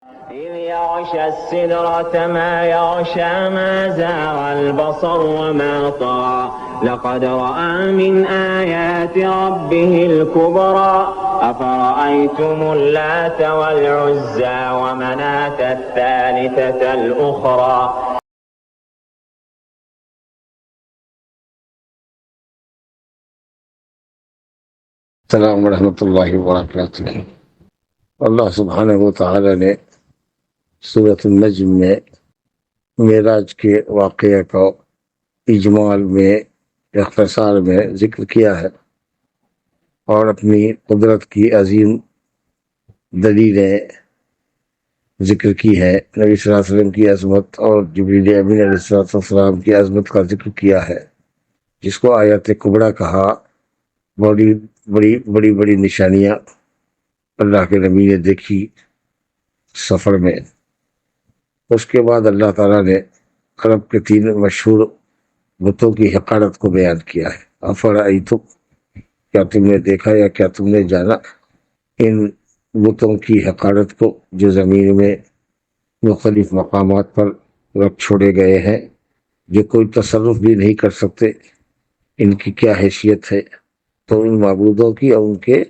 إذ يغشى السدرة ما يغشى ما زاغ البصر وما طغى لقد رأى من آيات ربه الكبرى أفرأيتم اللات والعزى ومناة الثالثة الأخرى. السلام ورحمۃ اللہ وبرکاتہ۔ اللہ سبحانہ و تعالی نے سورۃ النجم میں معراج کے واقعہ کو اجمال میں اختصار میں ذکر کیا ہے اور اپنی قدرت کی عظیم دلیلیں ذکر کی ہے۔ نبی صلی اللہ علیہ وسلم کی عظمت اور جبریل امین علیہ السلام کی عظمت کا ذکر کیا ہے، جس کو آیت کبریٰ کہا۔ بڑی نشانیاں اللہ کے نبی نے دیکھی سفر میں۔ اس کے بعد اللہ تعالیٰ نے عرب کے 3 مشہور بتوں کی حقارت کو بیان کیا ہے۔ افرأیتم، کیا تم نے دیکھا یا کیا تم نے جانا ان بتوں کی حقارت کو جو زمین میں مختلف مقامات پر رکھ چھوڑے گئے ہیں، جو کوئی تصرف بھی نہیں کر سکتے، ان کی کیا حیثیت ہے؟ تو ان معبودوں کی اور ان کے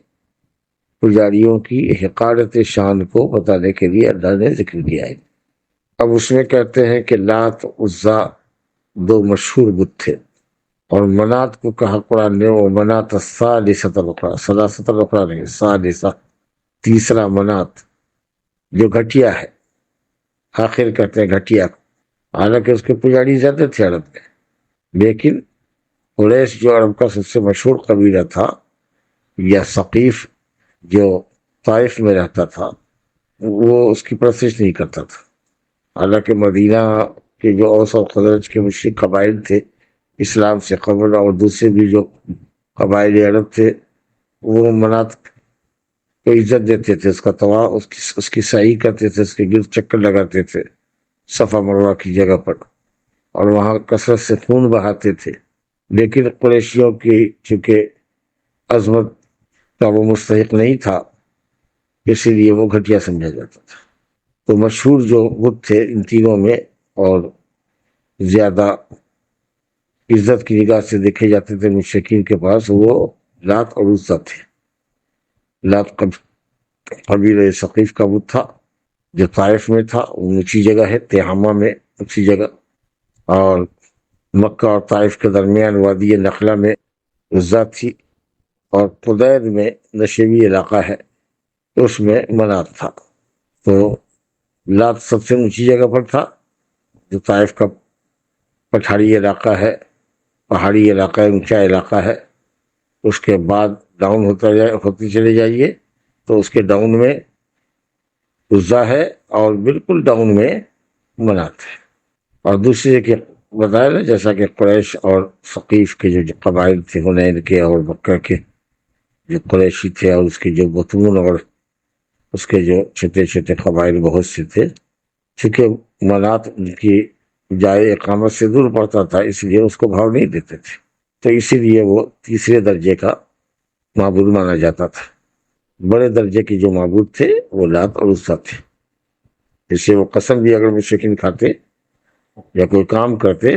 پجاریوں کی حقارت شان کو بتانے کے لیے اللہ نے ذکر کیا ہے۔ اب اس میں کہتے ہیں کہ لات عزا 2 مشہور بت تھے، اور منات کو کہا قرآن نے وہ منات الثالثۃ الاخری، ثلاثۃ الاخری نہیں، ثالثہ، تیسرا منات، جو گھٹیا ہے۔ آخر کہتے ہیں گھٹیا کو، حالانکہ اس کے پجاری زیادہ تھے عرب میں، لیکن قریش جو عرب کا سب سے مشہور قبیلہ تھا، یا ثقیف جو طائف میں رہتا تھا، وہ اس کی پرستش نہیں کرتا تھا۔ حالانکہ مدینہ کے جو اوس اور خزرج کے مشرک قبائل تھے اسلام سے قبل، اور دوسرے بھی جو قبائل عرب تھے، وہ منات کو عزت دیتے تھے، اس کا طواف، اس کی سعی کرتے تھے، اس کے گرد چکر لگاتے تھے صفا مروہ کی جگہ پر، اور وہاں کثرت سے خون بہاتے تھے۔ لیکن قریشیوں کی چونکہ عظمت کا وہ مستحق نہیں تھا، اسی لیے وہ گھٹیا سمجھا جاتا تھا۔ تو مشہور جو بت تھے ان تینوں میں، اور زیادہ عزت کی نگاہ سے دیکھے جاتے تھے مشرکین کے پاس، وہ لات اور عزا تھے۔ لات قبیلہ ثقیف کا بت تھا جو طائف میں تھا، وہ اونچی جگہ ہے، تہامہ میں اونچی جگہ، اور مکہ اور طائف کے درمیان وادی نخلہ میں عزا تھی، اور قدید میں نشیبی علاقہ ہے، اس میں منات تھا۔ تو لات سب سے اونچی جگہ پر تھا، جو طائف کا پٹھاری علاقہ ہے، پہاڑی علاقہ ہے، اونچا علاقہ ہے۔ اس کے بعد ڈاؤن ہوتے چلے جائیے تو اس کے ڈاؤن میں عزا ہے، اور بالکل ڈاؤن میں منات ہے۔ اور دوسری کہ بتایا نا، جیسا کہ قریش اور ثقیف کے جو قبائل تھے، حنین کے اور مکہ کے جو قریشی تھے، اور اس کے جو بطون اور اس کے جو چھوٹے چھوٹے قبائل بہت سے تھے، چونکہ منات ان کی جائے اقامت سے دور پڑتا تھا، اس لیے اس کو بھاؤ نہیں دیتے تھے، تو اسی لیے وہ تیسرے درجے کا معبود مانا جاتا تھا۔ بڑے درجے کے جو معبود تھے وہ لات اور عزا تھے۔ اس سے وہ قسم بھی اگر مشرکین کھاتے یا کوئی کام کرتے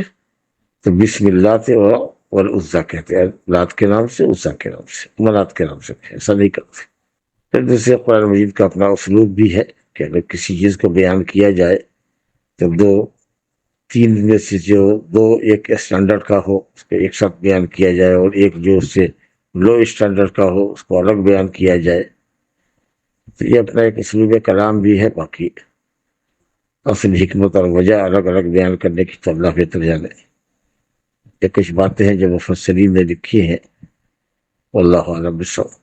تو بسم اللہ تھے اور عزا کہتے ہیں، لات کے نام سے، عزا کے نام سے، منات کے نام سے، ایسا نہیں کرتے۔ پھر دوسرے قرآن مجید کا اپنا اسلوب بھی ہے کہ اگر کسی چیز کو بیان کیا جائے تو 2-3 میں سے جو 2 ایک اسٹینڈرڈ کا ہو اس کو ایک ساتھ بیان کیا جائے، اور ایک جو اس سے لو اسٹینڈرڈ کا ہو اس کو الگ بیان کیا جائے۔ تو یہ اپنا ایک اسلوب کلام بھی ہے، باقی اصل حکمت اور وجہ الگ الگ بیان کرنے کی تو اللہ بہتر جانے۔ یہ کچھ باتیں ہیں جو مفسرین نے لکھی ہیں، واللہ اعلم بالصواب۔